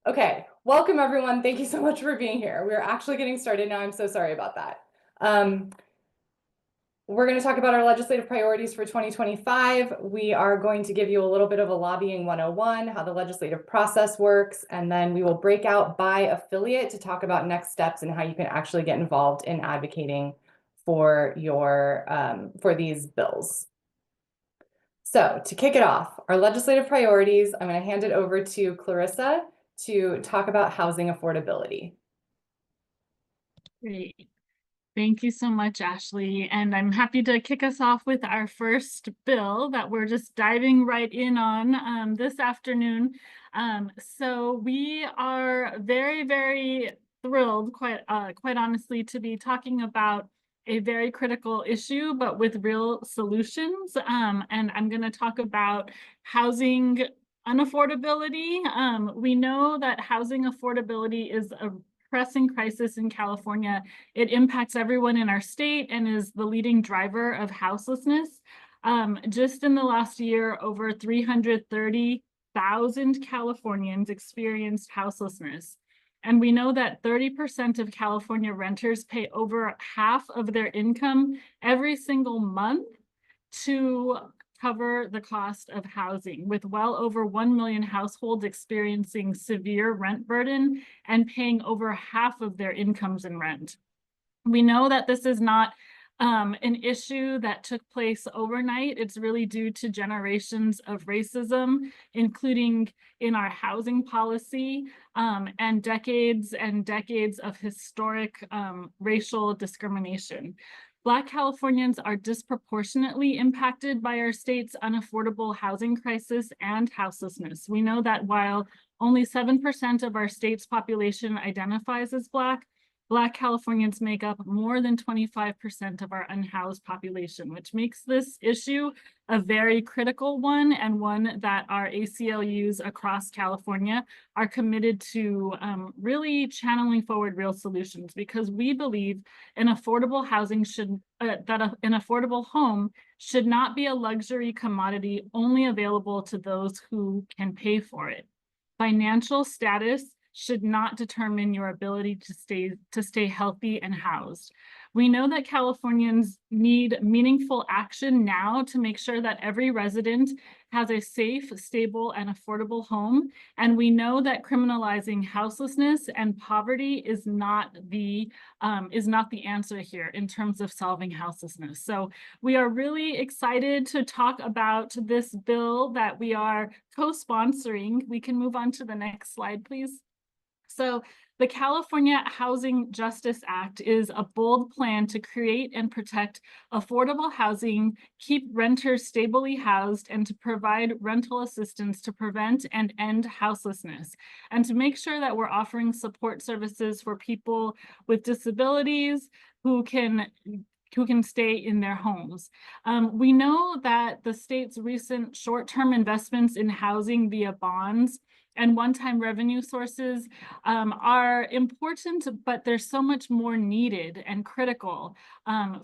Okay, welcome everyone. Thank you so much for being here. We're actually getting started now. I'm so sorry about that. We're going to talk about our legislative priorities for 2025. We are going to give you a little bit of a lobbying 101, how the legislative process works, and then we will break out by affiliate to talk about next steps and how you can actually get involved in advocating for for these bills. So to kick it off, our legislative priorities, I'm going to hand it over to Clarissa to talk about housing affordability. Great. Thank you so much, Ashley. And I'm happy to kick us off with our first bill that we're just diving right in on this afternoon. So we are very, very thrilled, quite honestly, to be talking about a very critical issue, but with real solutions. And I'm going to talk about housing unaffordability. We know that housing affordability is a pressing crisis in California. It impacts everyone in our state and is the leading driver of houselessness. Just in the last year, over 330,000 Californians experienced houselessness. And we know that 30% of California renters pay over half of their income every single month to cover the cost of housing, with well over 1 million households experiencing severe rent burden and paying over half of their incomes in rent. We know that this is not an issue that took place overnight. It's really due to generations of racism, including in our housing policy, and decades of historic racial discrimination. Black Californians are disproportionately impacted by our state's unaffordable housing crisis and houselessness. We know that while only 7% of our state's population identifies as Black Californians make up more than 25% of our unhoused population, which makes this issue a very critical one, and one that our ACLUs across California are committed to really channeling forward real solutions, because we believe an affordable housing an affordable home should not be a luxury commodity only available to those who can pay for it. Financial status should not determine your ability to stay healthy and housed. We know that Californians need meaningful action now to make sure that every resident has a safe, stable, and affordable home. And we know that criminalizing houselessness and poverty is not the answer here in terms of solving houselessness. So we are really excited to talk about this bill that we are co-sponsoring. We can move on to the next slide, please. So the California Housing Justice Act is a bold plan to create and protect affordable housing, keep renters stably housed, and to provide rental assistance to prevent and end houselessness, and to make sure that we're offering support services for people with disabilities who can stay in their homes. We know that the state's recent short-term investments in housing via bonds and one-time revenue sources are important, but there's so much more needed and critical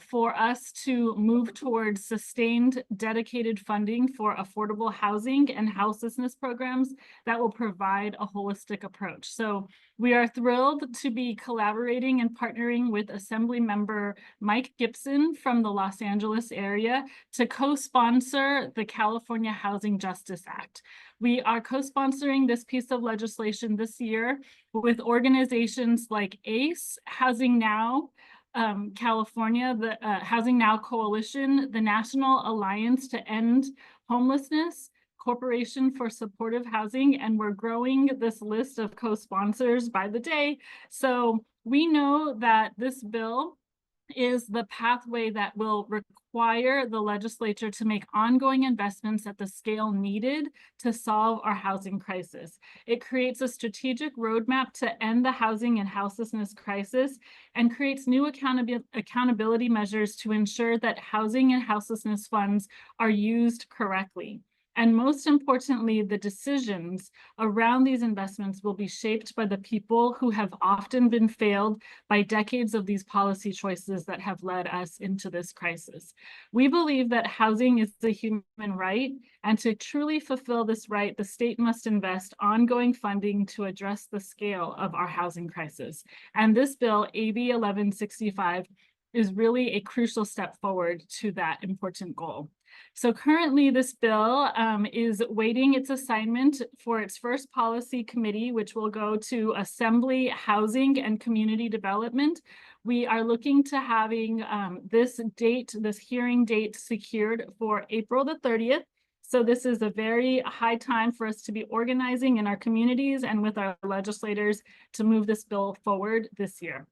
for us to move towards sustained, dedicated funding for affordable housing and houselessness programs that will provide a holistic approach. So we are thrilled to be collaborating and partnering with Assembly Member Mike Gibson from the Los Angeles area to co-sponsor the California Housing Justice Act. We are co-sponsoring this piece of legislation this year with organizations like ACE, Housing Now, California, the Housing Now Coalition, the National Alliance to End Homelessness, Corporation for Supportive Housing, and we're growing this list of co-sponsors by the day. So we know that this bill is the pathway that will require the legislature to make ongoing investments at the scale needed to solve our housing crisis. It creates a strategic roadmap to end the housing and houselessness crisis, and creates new accountability measures to ensure that housing and houselessness funds are used correctly. And most importantly, the decisions around these investments will be shaped by the people who have often been failed by decades of these policy choices that have led us into this crisis. We believe that housing is a human right, and to truly fulfill this right, the state must invest ongoing funding to address the scale of our housing crisis. And this bill, AB 1165, is really a crucial step forward to that important goal. So currently this bill is waiting its assignment for its first policy committee, which will go to Assembly Housing and Community Development. We are looking to having this hearing date secured for April the 30th. So this is a very high time for us to be organizing in our communities and with our legislators to move this bill forward this year.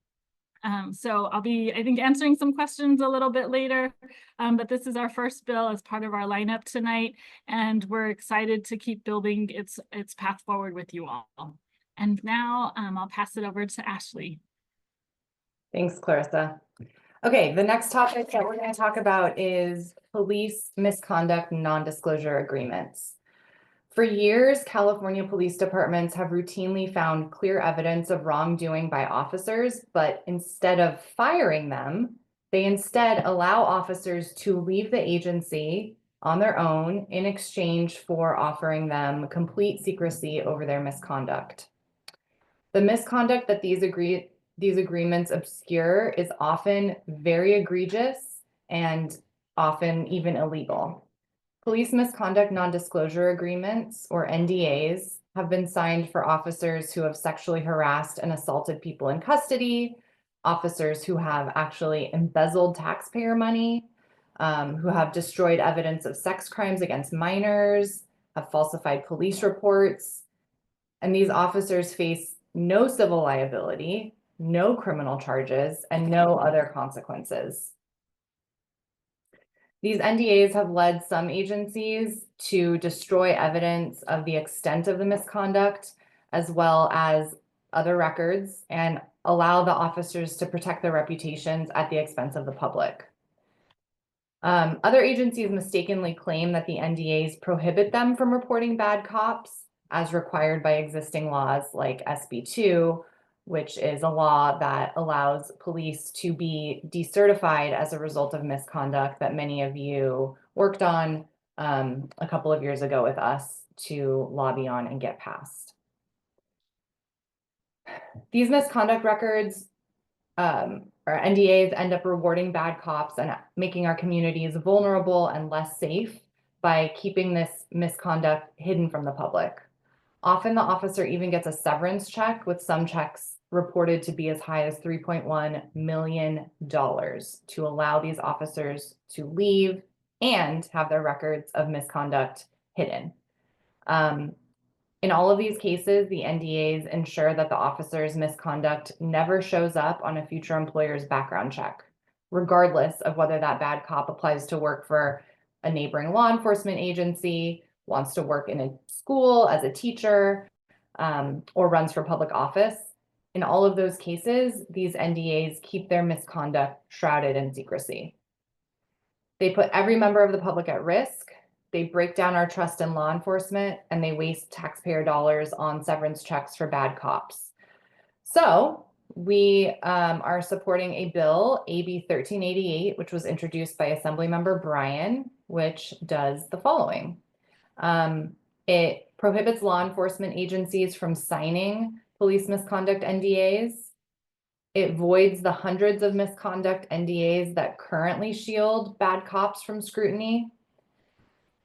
So I'll be, I think, answering some questions a little bit later, but this is our first bill as part of our lineup tonight, and we're excited to keep building its path forward with you all. And now I'll pass it over to Ashley. Thanks, Clarissa. Okay, the next topic that we're going to talk about is police misconduct non-disclosure agreements. For years, California police departments have routinely found clear evidence of wrongdoing by officers, but instead of firing them, they instead allow officers to leave the agency on their own in exchange for offering them complete secrecy over their misconduct. The misconduct that these agreements obscure is often very egregious and often even illegal. Police misconduct non-disclosure agreements, or NDAs, have been signed for officers who have sexually harassed and assaulted people in custody, officers who have actually embezzled taxpayer money, who have destroyed evidence of sex crimes against minors, have falsified police reports, and these officers face no civil liability, no criminal charges, and no other consequences. These NDAs have led some agencies to destroy evidence of the extent of the misconduct, as well as other records, and allow the officers to protect their reputations at the expense of the public. Other agencies mistakenly claim that the NDAs prohibit them from reporting bad cops, as required by existing laws like SB 2, which is a law that allows police to be decertified as a result of misconduct that many of you worked on a couple of years ago with us to lobby on and get passed. These misconduct records or NDAs end up rewarding bad cops and making our communities vulnerable and less safe by keeping this misconduct hidden from the public. Often the officer even gets a severance check, with some checks reported to be as high as $3.1 million to allow these officers to leave and have their records of misconduct hidden. In all of these cases, the NDAs ensure that the officer's misconduct never shows up on a future employer's background check, regardless of whether that bad cop applies to work for a neighboring law enforcement agency, wants to work in a school as a teacher, or runs for public office. In all of those cases, these NDAs keep their misconduct shrouded in secrecy. They put every member of the public at risk. They break down our trust in law enforcement, and they waste taxpayer dollars on severance checks for bad cops. So we are supporting a bill, AB 1388, which was introduced by Assemblymember Bryan, which does the following. It prohibits law enforcement agencies from signing police misconduct NDAs. It voids the hundreds of misconduct NDAs that currently shield bad cops from scrutiny.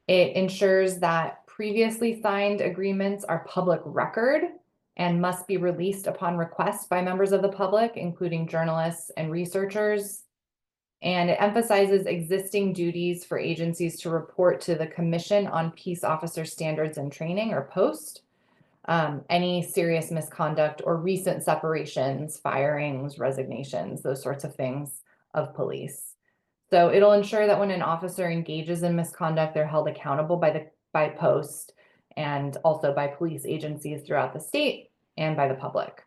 It ensures that previously signed agreements are public record and must be released upon request by members of the public, including journalists and researchers. And it emphasizes existing duties for agencies to report to the Commission on Peace Officer Standards and Training, or POST, any serious misconduct or recent separations, firings, resignations, those sorts of things of police. So it'll ensure that when an officer engages in misconduct, they're held accountable by POST and also by police agencies throughout the state and by the public.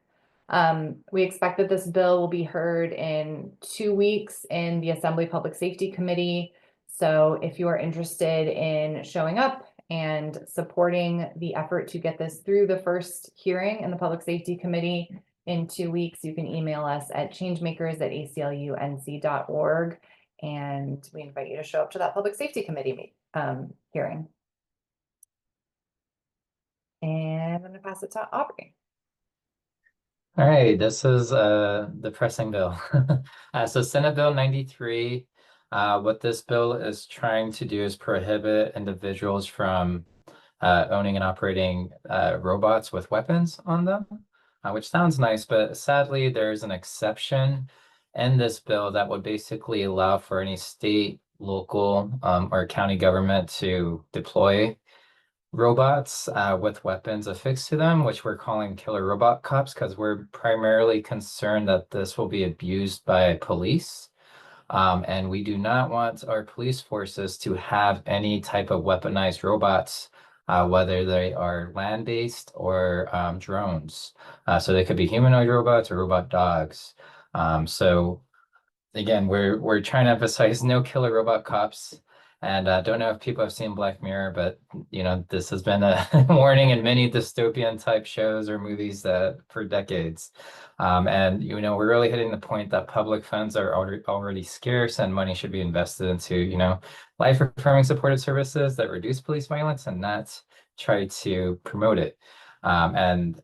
We expect that this bill will be heard in 2 weeks in the Assembly Public Safety Committee. So if you are interested in showing up and supporting the effort to get this through the first hearing in the Public Safety Committee in 2 weeks. You can email us at changemakers@aclunc.org, and we invite you to show up to that Public Safety Committee hearing. And I'm going to pass it to Aubrey. All right, this is the pressing bill. So Senate Bill 93, what this bill is trying to do is prohibit individuals from owning and operating robots with weapons on them, which sounds nice, but sadly there's an exception in this bill that would basically allow for any state, local, or county government to deploy robots with weapons affixed to them, which we're calling killer robot cops, because we're primarily concerned that this will be abused by police. And we do not want our police forces to have any type of weaponized robots, whether they are land-based or drones. So they could be humanoid robots or robot dogs. So again, we're trying to emphasize no killer robot cops. And don't know if people have seen Black Mirror, but this has been a warning in many dystopian type shows or movies for decades. And we're really hitting the point that public funds are already scarce, and money should be invested into life affirming supportive services that reduce police violence and not try to promote it. And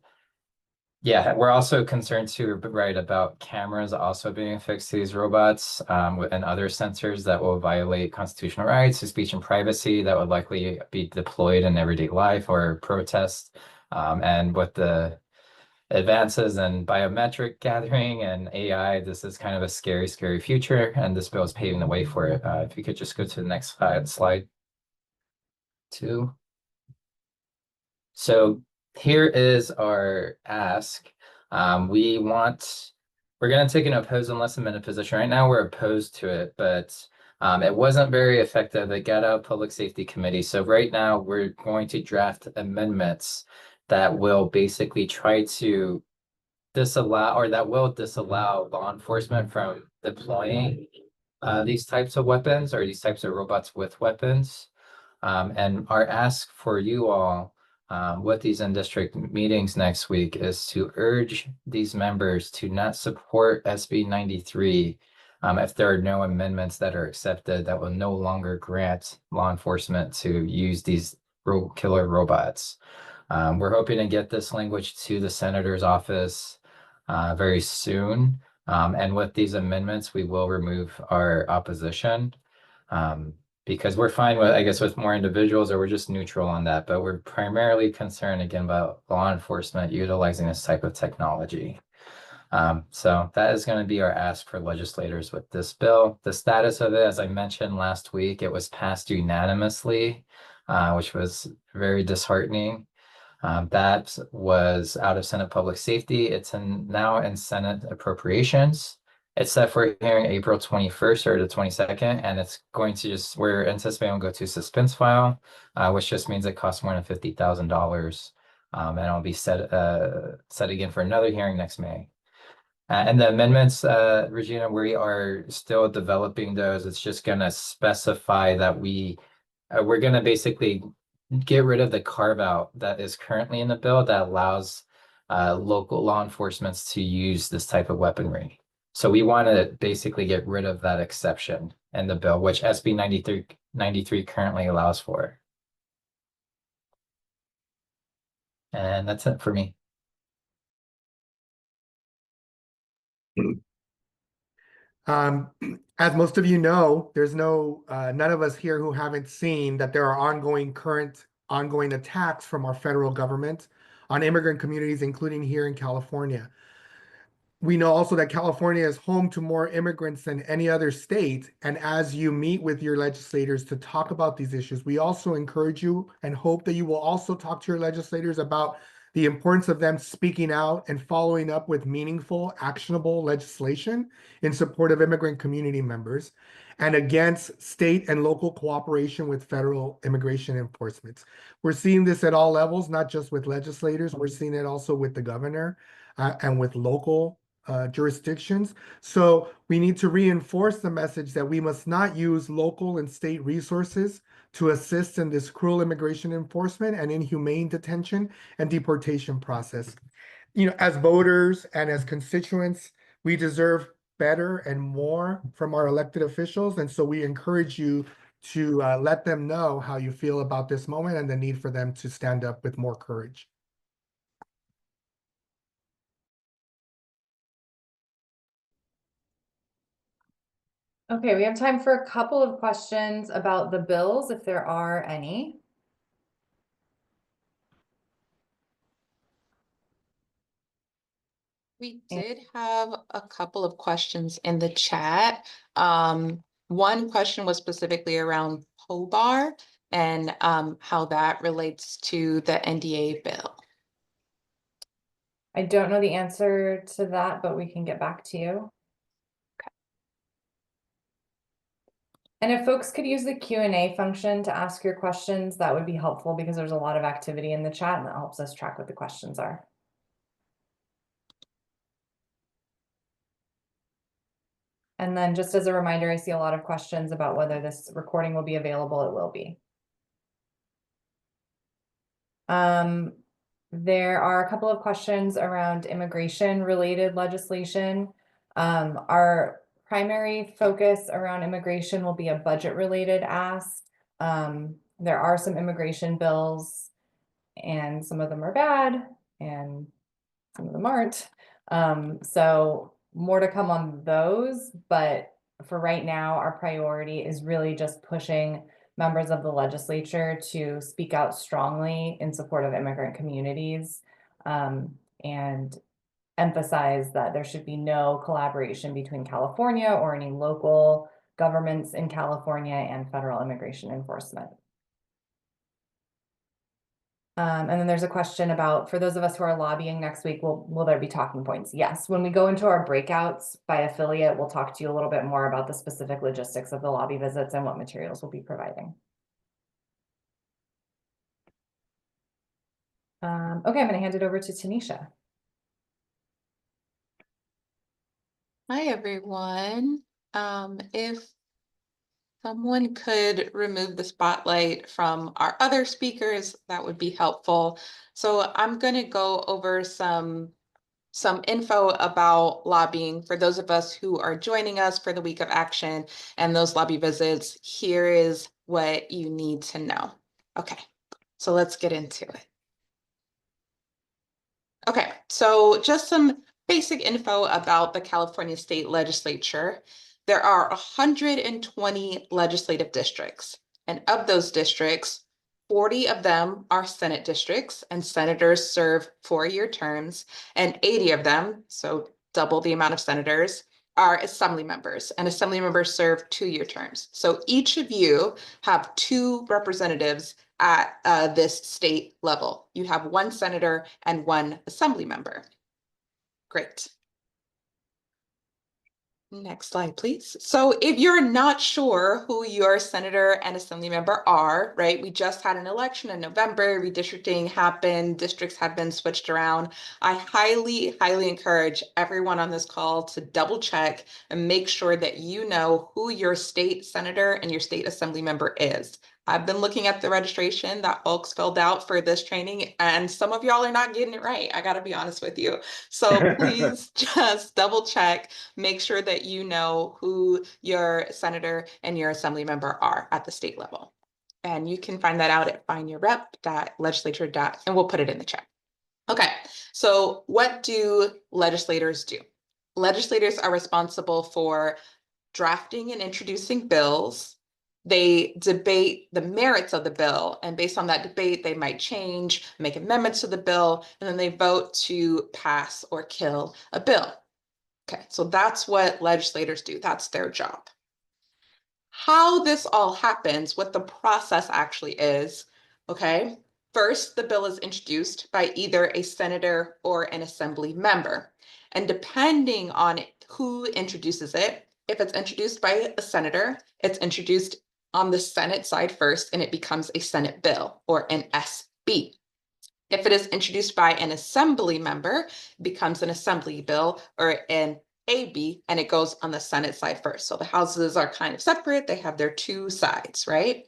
yeah, we're also concerned too, right, about cameras also being affixed to these robots and other sensors that will violate constitutional rights to speech and privacy that would likely be deployed in everyday life or protests. And with the advances in biometric gathering and AI, this is kind of a scary, scary future, and this bill is paving the way for it. If you could just go to the next slide 2. So here is our ask. We're going to take an oppose unless amended position. Right now, we're opposed to it, but it wasn't very effective. It got out Public Safety Committee. So right now, we're going to draft amendments that will basically try to disallow law enforcement from deploying these types of weapons or these types of robots with weapons. And our ask for you all with these in-district meetings next week is to urge these members to not support SB 93 if there are no amendments that are accepted that will no longer grant law enforcement to use these killer robots. We're hoping to get this language to the senator's office very soon. And with these amendments, we will remove our opposition. Because we're fine with, I guess, with more individuals, or we're just neutral on that, but we're primarily concerned again about law enforcement utilizing this type of technology. So that is going to be our ask for legislators with this bill. The status of it, as I mentioned last week, it was passed unanimously, which was very disheartening. That was out of Senate Public Safety. It's now in Senate Appropriations. It's set for hearing April 21st or the 22nd, and it's going to we're anticipating will go to suspense file, which just means it costs more than $50,000. And it'll be set again for another hearing next May. And the amendments, Regina, we are still developing those. It's just going to specify that we're going to basically get rid of the carve out that is currently in the bill that allows local law enforcement to use this type of weaponry. So we want to basically get rid of that exception in the bill, which SB 93 currently allows for. And that's it for me. As most of you know, there's none of us here who haven't seen that there are ongoing attacks from our federal government on immigrant communities, including here in California. We know also that California is home to more immigrants than any other state. And as you meet with your legislators to talk about these issues, we also encourage you and hope that you will also talk to your legislators about the importance of them speaking out and following up with meaningful, actionable legislation in support of immigrant community members and against state and local cooperation with federal immigration enforcement. We're seeing this at all levels, not just with legislators. We're seeing it also with the governor and with local jurisdictions. So we need to reinforce the message that we must not use local and state resources to assist in this cruel immigration enforcement and inhumane detention and deportation process. You know, as voters and as constituents, we deserve better and more from our elected officials. And so we encourage you to let them know how you feel about this moment and the need for them to stand up with more courage. Okay, we have time for a couple of questions about the bills, if there are any. We did have a couple of questions in the chat. One question was specifically around POBAR and how that relates to the NDA bill. I don't know the answer to that, but we can get back to you. And if folks could use the Q&A function to ask your questions, that would be helpful because there's a lot of activity in the chat and that helps us track what the questions are. And then just as a reminder, I see a lot of questions about whether this recording will be available. It will be. There are a couple of questions around immigration related legislation. Our primary focus around immigration will be a budget related ask. There are some immigration bills and some of them are bad and some of them aren't. So more to come on those, but for right now, our priority is really just pushing members of the legislature to speak out strongly in support of immigrant communities, and emphasize that there should be no collaboration between California or any local governments in California and federal immigration enforcement. And then there's a question about, for those of us who are lobbying next week, will there be talking points? Yes, when we go into our breakouts by affiliate, we'll talk to you a little bit more about the specific logistics of the lobby visits and what materials we'll be providing. Okay, I'm going to hand it over to Tanisha. Hi, everyone. If someone could remove the spotlight from our other speakers, that would be helpful. So I'm going to go over some info about lobbying for those of us who are joining us for the week of action and those lobby visits. Here is what you need to know. Okay, so let's get into it. Okay, so just some basic info about the California State Legislature. There are 120 legislative districts, and of those districts, 40 of them are Senate districts, and senators serve 4-year terms, and 80 of them, so double the amount of senators, are assembly members, and assembly members serve 2-year terms. So each of you have 2 representatives at this state level. You have 1 senator and 1 assembly member. Great. Next slide, please. So if you're not sure who your senator and assembly member are, right? We just had an election in November, redistricting happened, districts have been switched around. I highly, highly encourage everyone on this call to double check and make sure that you know who your state senator and your state assembly member is. I've been looking at the registration that folks filled out for this training, and some of y'all are not getting it right. I gotta be honest with you. So please just double check, make sure that you know who your senator and your assembly member are at the state level. And you can find that out at findyourrep.legislature. And we'll put it in the chat. Okay, so what do legislators do? Legislators are responsible for drafting and introducing bills. They debate the merits of the bill, and based on that debate, they might change, make amendments to the bill, and then they vote to pass or kill a bill. Okay, so that's what legislators do. That's their job. How this all happens, what the process actually is, okay? First, the bill is introduced by either a senator or an assembly member. And depending on who introduces it, if it's introduced by a senator, it's introduced on the Senate side first, and it becomes a Senate bill or an SB. If it is introduced by an assembly member, it becomes an assembly bill or an AB, and it goes on the Senate side first. So the houses are kind of separate. They have their two sides, right?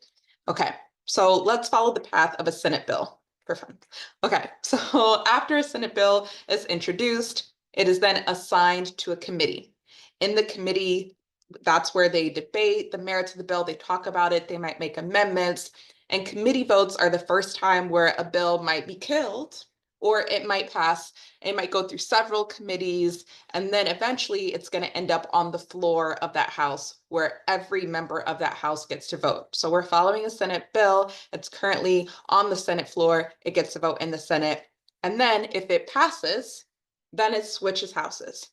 Okay, so let's follow the path of a Senate bill for fun. Okay, so after a Senate bill is introduced, it is then assigned to a committee. In the committee, that's where they debate the merits of the bill. They talk about it. They might make amendments. And committee votes are the first time where a bill might be killed or it might pass. It might go through several committees, and then eventually it's going to end up on the floor of that house where every member of that house gets to vote. So we're following a Senate bill. It's currently on the Senate floor. It gets to vote in the Senate. And then if it passes, then it switches houses.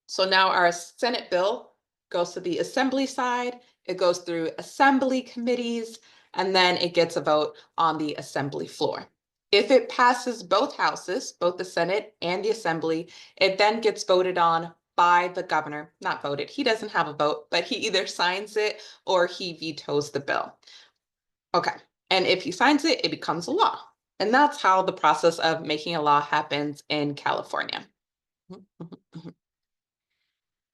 So now our Senate bill goes to the assembly side. It goes through assembly committees, and then it gets a vote on the assembly floor. If it passes both houses, both the Senate and the assembly, it then gets voted on by the governor. Not voted, he doesn't have a vote, but he either signs it or he vetoes the bill. Okay, and if he signs it, it becomes a law. And that's how the process of making a law happens in California.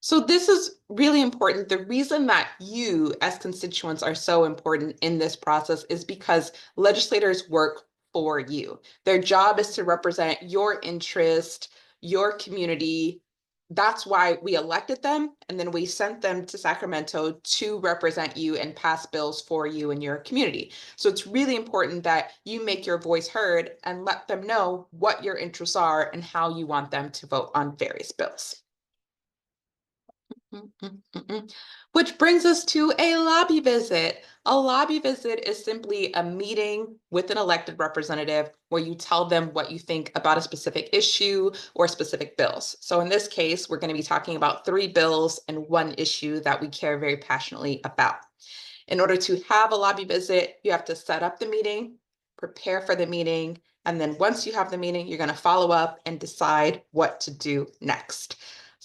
So this is really important. The reason that you as constituents are so important in this process is because legislators work for you. Their job is to represent your interest, your community. That's why we elected them, and then we sent them to Sacramento to represent you and pass bills for you and your community. So it's really important that you make your voice heard and let them know what your interests are and how you want them to vote on various bills. Which brings us to a lobby visit. A lobby visit is simply a meeting with an elected representative where you tell them what you think about a specific issue or specific bills. So in this case, we're going to be talking about 3 bills and 1 issue that we care very passionately about. In order to have a lobby visit, you have to set up the meeting, prepare for the meeting, and then once you have the meeting, you're going to follow up and decide what to do next.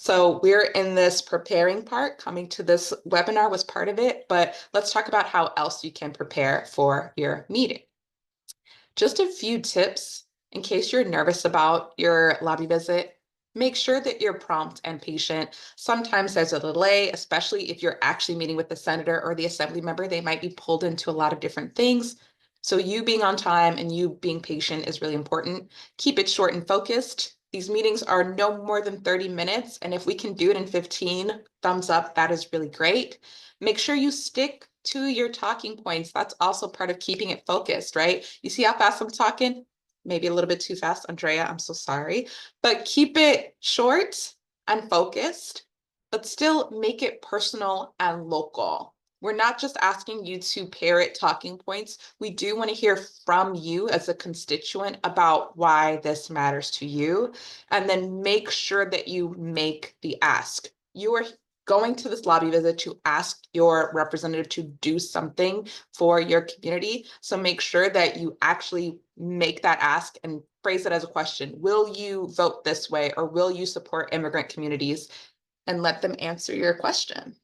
So we're in this preparing part. Coming to this webinar was part of it, but let's talk about how else you can prepare for your meeting. Just a few tips in case you're nervous about your lobby visit. Make sure that you're prompt and patient. Sometimes there's a delay, especially if you're actually meeting with the senator or the assembly member. They might be pulled into a lot of different things. So you being on time and you being patient is really important. Keep it short and focused. These meetings are no more than 30 minutes, and if we can do it in 15, thumbs up, that is really great. Make sure you stick to your talking points. That's also part of keeping it focused, right? You see how fast I'm talking? Maybe a little bit too fast, Andrea, I'm so sorry. But keep it short and focused, but still make it personal and local. We're not just asking you to parrot talking points. We do want to hear from you as a constituent about why this matters to you, and then make sure that you make the ask. You are going to this lobby visit to ask your representative to do something for your community. So make sure that you actually make that ask and phrase it as a question. Will you vote this way, or will you support immigrant communities? And let them answer your question.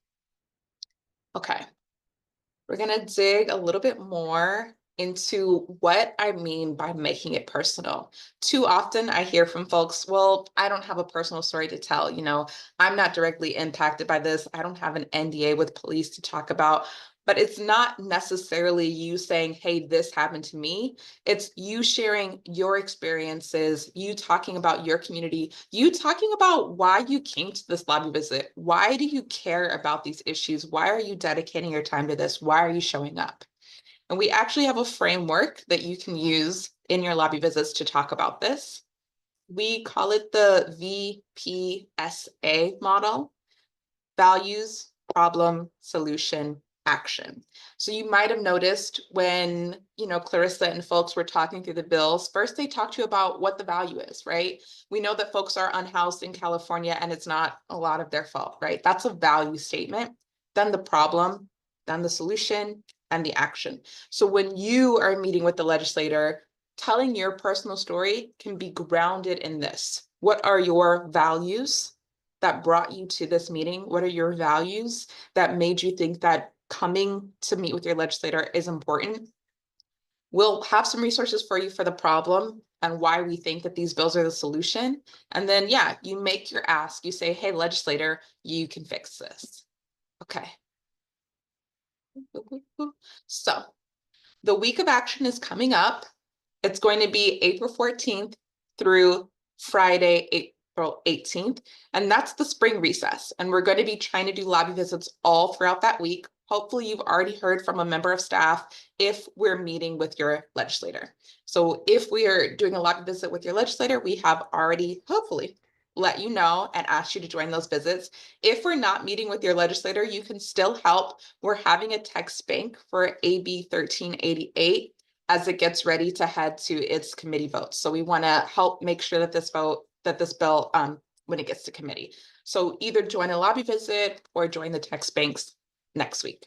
Okay, we're gonna dig a little bit more into what I mean by making it personal. Too often I hear from folks, well, I don't have a personal story to tell. I'm not directly impacted by this. I don't have an NDA with police to talk about. But it's not necessarily you saying, hey, this happened to me. It's you sharing your experiences, you talking about your community, you talking about why you came to this lobby visit. Why do you care about these issues? Why are you dedicating your time to this? Why are you showing up? And we actually have a framework that you can use in your lobby visits to talk about this. We call it the VPSA model: values, problem, solution, action. So you might have noticed when, Clarissa and folks were talking through the bills, first they talked to you about what the value is, right? We know that folks are unhoused in California and it's not a lot of their fault, right? That's a value statement. Then the problem, then the solution, and the action. So when you are meeting with the legislator, telling your personal story can be grounded in this. What are your values that brought you to this meeting? What are your values that made you think that coming to meet with your legislator is important? We'll have some resources for you for the problem and why we think that these bills are the solution. And then, yeah, you make your ask, you say, hey, legislator, you can fix this. Okay. So the week of action is coming up. It's going to be April 14th through Friday, April 18th. And that's the spring recess. And we're going to be trying to do lobby visits all throughout that week. Hopefully you've already heard from a member of staff if we're meeting with your legislator. So if we are doing a lobby visit with your legislator, we have already hopefully let you know and ask you to join those visits. If we're not meeting with your legislator, you can still help. We're having a text bank for AB 1388 as it gets ready to head to its committee votes. So we want to help make sure that this bill, when it gets to committee. So either join a lobby visit or join the text banks next week.